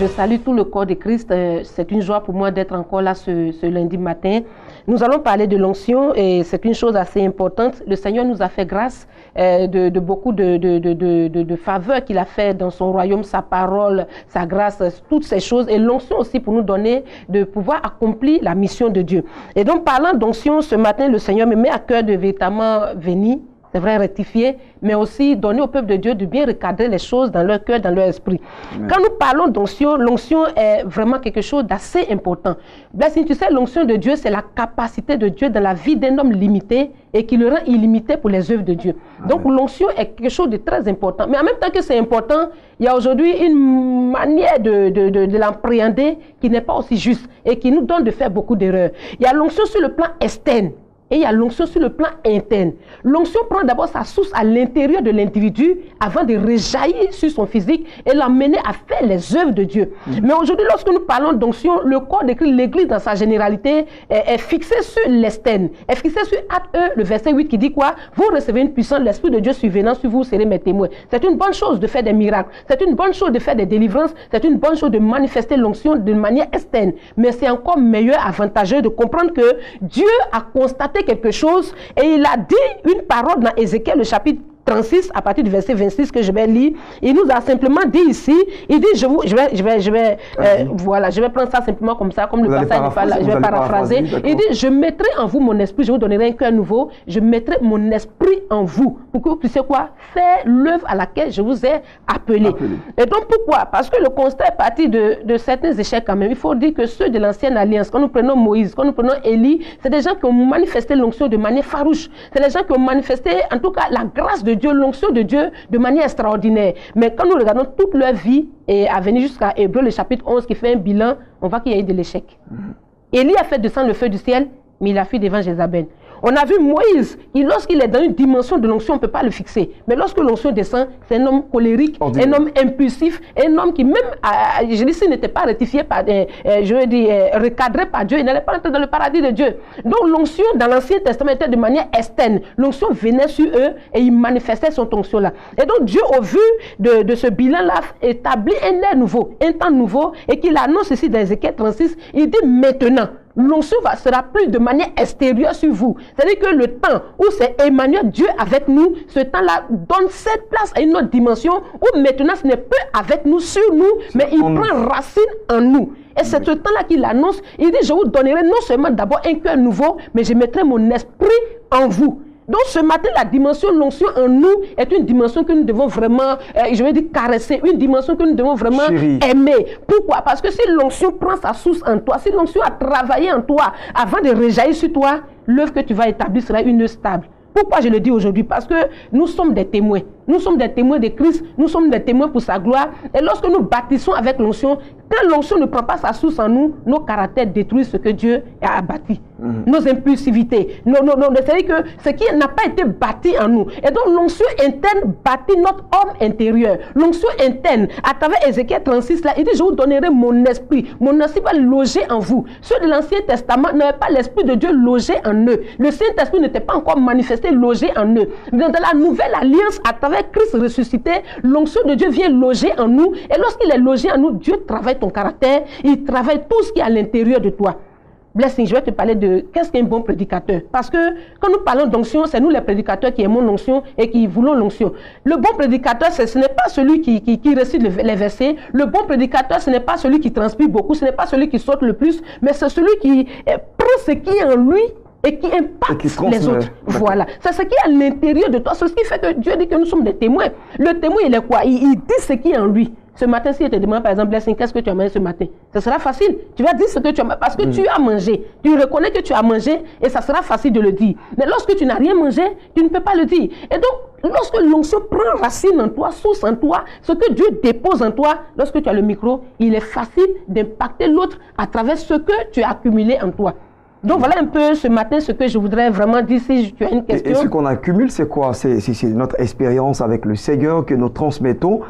Je salue tout le corps de Christ. C'est une joie pour moi d'être encore là ce lundi matin. Nous allons parler de l'onction et c'est une chose assez importante. Le Seigneur nous a fait grâce de beaucoup de faveurs qu'il a fait dans son royaume, sa parole, sa grâce, toutes ces choses. Et l'onction aussi pour nous donner de pouvoir accomplir la mission de Dieu. Et donc parlant d'onction, ce matin, le Seigneur me met à cœur de véritablement venir. C'est vrai, rectifier, mais aussi donner au peuple de Dieu de bien recadrer les choses dans leur cœur, dans leur esprit. Amen. Quand nous parlons d'onction, l'onction est vraiment quelque chose d'assez important. Blessing, tu sais, l'onction de Dieu, c'est la capacité de Dieu dans la vie d'un homme limité et qui le rend illimité pour les œuvres de Dieu. Amen. Donc l'onction est quelque chose de très important. Mais en même temps que c'est important, il y a aujourd'hui une manière de l'appréhender qui n'est pas aussi juste et qui nous donne de faire beaucoup d'erreurs. Il y a l'onction sur le plan externe. Et il y a l'onction sur le plan interne. L'onction prend d'abord sa source à l'intérieur de l'individu avant de rejaillir sur son physique et l'amener à faire les œuvres de Dieu. Mais aujourd'hui, lorsque nous parlons d'onction, le corps de Christ, l'Église dans sa généralité, est fixé sur l'externe. Est fixé sur Acte 1, le verset 8 qui dit quoi? Vous recevez une puissance, l'Esprit de Dieu survenant sur vous, vous serez mes témoins. C'est une bonne chose de faire des miracles. C'est une bonne chose de faire des délivrances. C'est une bonne chose de manifester l'onction de manière externe. Mais c'est encore meilleur, avantageux de comprendre que Dieu a constaté quelque chose et il a dit une parole dans Ézéchiel, le chapitre 36, à partir du verset 26 que je vais lire. Il nous a simplement dit ici, il dit, voilà, je vais prendre ça simplement comme ça, comme le passage, je vais paraphraser. Il dit, je mettrai en vous mon esprit, je vous donnerai un cœur nouveau, je mettrai mon esprit en vous, pour que vous puissiez quoi? Faire l'œuvre à laquelle je vous ai appelé. Et donc pourquoi? Parce que le constat est parti de certains échecs quand même. Il faut dire que ceux de l'ancienne alliance, quand nous prenons Moïse, quand nous prenons Élie, c'est des gens qui ont manifesté l'onction de manière farouche. C'est des gens qui ont manifesté, en tout cas, la grâce de Dieu, l'onction de Dieu de manière extraordinaire. Mais quand nous regardons toute leur vie et à venir jusqu'à Hébreux, le chapitre 11 qui fait un bilan, on voit qu'il y a eu de l'échec. Élie a fait descendre le feu du ciel, mais il a fui devant Jézabel. On a vu Moïse, lorsqu'il est dans une dimension de l'onction, on ne peut pas le fixer. Mais lorsque l'onction descend, c'est un homme colérique, un homme impulsif, un homme qui même, je dis, s'il n'était pas rectifié par, recadré par Dieu, il n'allait pas entrer dans le paradis de Dieu. Donc l'onction dans l'Ancien Testament était de manière externe. L'onction venait sur eux et ils manifestaient son onction-là. Et donc Dieu, au vu de ce bilan-là, établit un air nouveau, un temps nouveau, et qu'il annonce ici dans Ézéchiel 36, il dit maintenant. L'onction sera plus de manière extérieure sur vous. C'est-à-dire que le temps où c'est Emmanuel, Dieu avec nous, ce temps-là donne cette place à une autre dimension où maintenant ce n'est plus avec nous, sur nous, mais il prend racine en nous. Et c'est ce temps-là qu'il annonce, il dit, je vous donnerai non seulement d'abord un cœur nouveau, mais je mettrai mon esprit en vous. Donc ce matin, la dimension de l'onction en nous est une dimension que nous devons vraiment, je vais dire caresser, une dimension que nous devons vraiment aimer. Pourquoi? Parce que si l'onction prend sa source en toi, si l'onction a travaillé en toi avant de rejaillir sur toi, l'œuvre que tu vas établir sera une œuvre stable. Pourquoi je le dis aujourd'hui? Parce que nous sommes des témoins. Nous sommes des témoins de Christ, nous sommes des témoins pour sa gloire. Et lorsque nous bâtissons avec l'onction, quand l'onction ne prend pas sa source en nous, nos caractères détruisent ce que Dieu a bâti. Nos impulsivités, c'est-à-dire que ce qui n'a pas été bâti en nous. Et donc l'onction interne bâtit notre homme intérieur. L'onction interne, à travers Ézéchiel 36, là, il dit, je vous donnerai mon esprit. Mon esprit va loger en vous. Ceux de l'Ancien Testament n'avaient pas l'esprit de Dieu logé en eux. Le Saint-Esprit n'était pas encore manifesté, logé en eux. Dans la nouvelle alliance, à travers Christ ressuscité, l'onction de Dieu vient loger en nous. Et lorsqu'il est logé en nous, Dieu travaille ton caractère, il travaille tout ce qui est à l'intérieur de toi. Blessing, je vais te parler de qu'est-ce qu'un bon prédicateur. Parce que quand nous parlons d'onction, c'est nous les prédicateurs qui aimons l'onction et qui voulons l'onction. Le bon prédicateur, ce n'est pas celui qui récite les versets. Le bon prédicateur, ce n'est pas celui qui transpire beaucoup, ce n'est pas celui qui saute le plus, mais c'est celui qui prend ce qui est en lui et qui impacte les autres. Voilà. C'est ce qui est à l'intérieur de toi. C'est ce qui fait que Dieu dit que nous sommes des témoins. Le témoin, il est quoi? Il dit ce qui est en lui. Ce matin, si je te demande par exemple, Blessing, qu'est-ce que tu as mangé ce matin? Ça sera facile. Tu vas dire ce que tu as mangé parce que tu as mangé. Tu reconnais que tu as mangé et ça sera facile de le dire. Mais lorsque tu n'as rien mangé, tu ne peux pas le dire. Et donc, lorsque l'onction prend racine en toi, source en toi, ce que Dieu dépose en toi, lorsque tu as le micro, il est facile d'impacter l'autre à travers ce que tu as accumulé en toi. Donc voilà un peu ce matin ce que je voudrais vraiment dire si tu as une question. Et ce qu'on accumule, c'est quoi? C'est notre expérience avec le Seigneur que nous transmettons.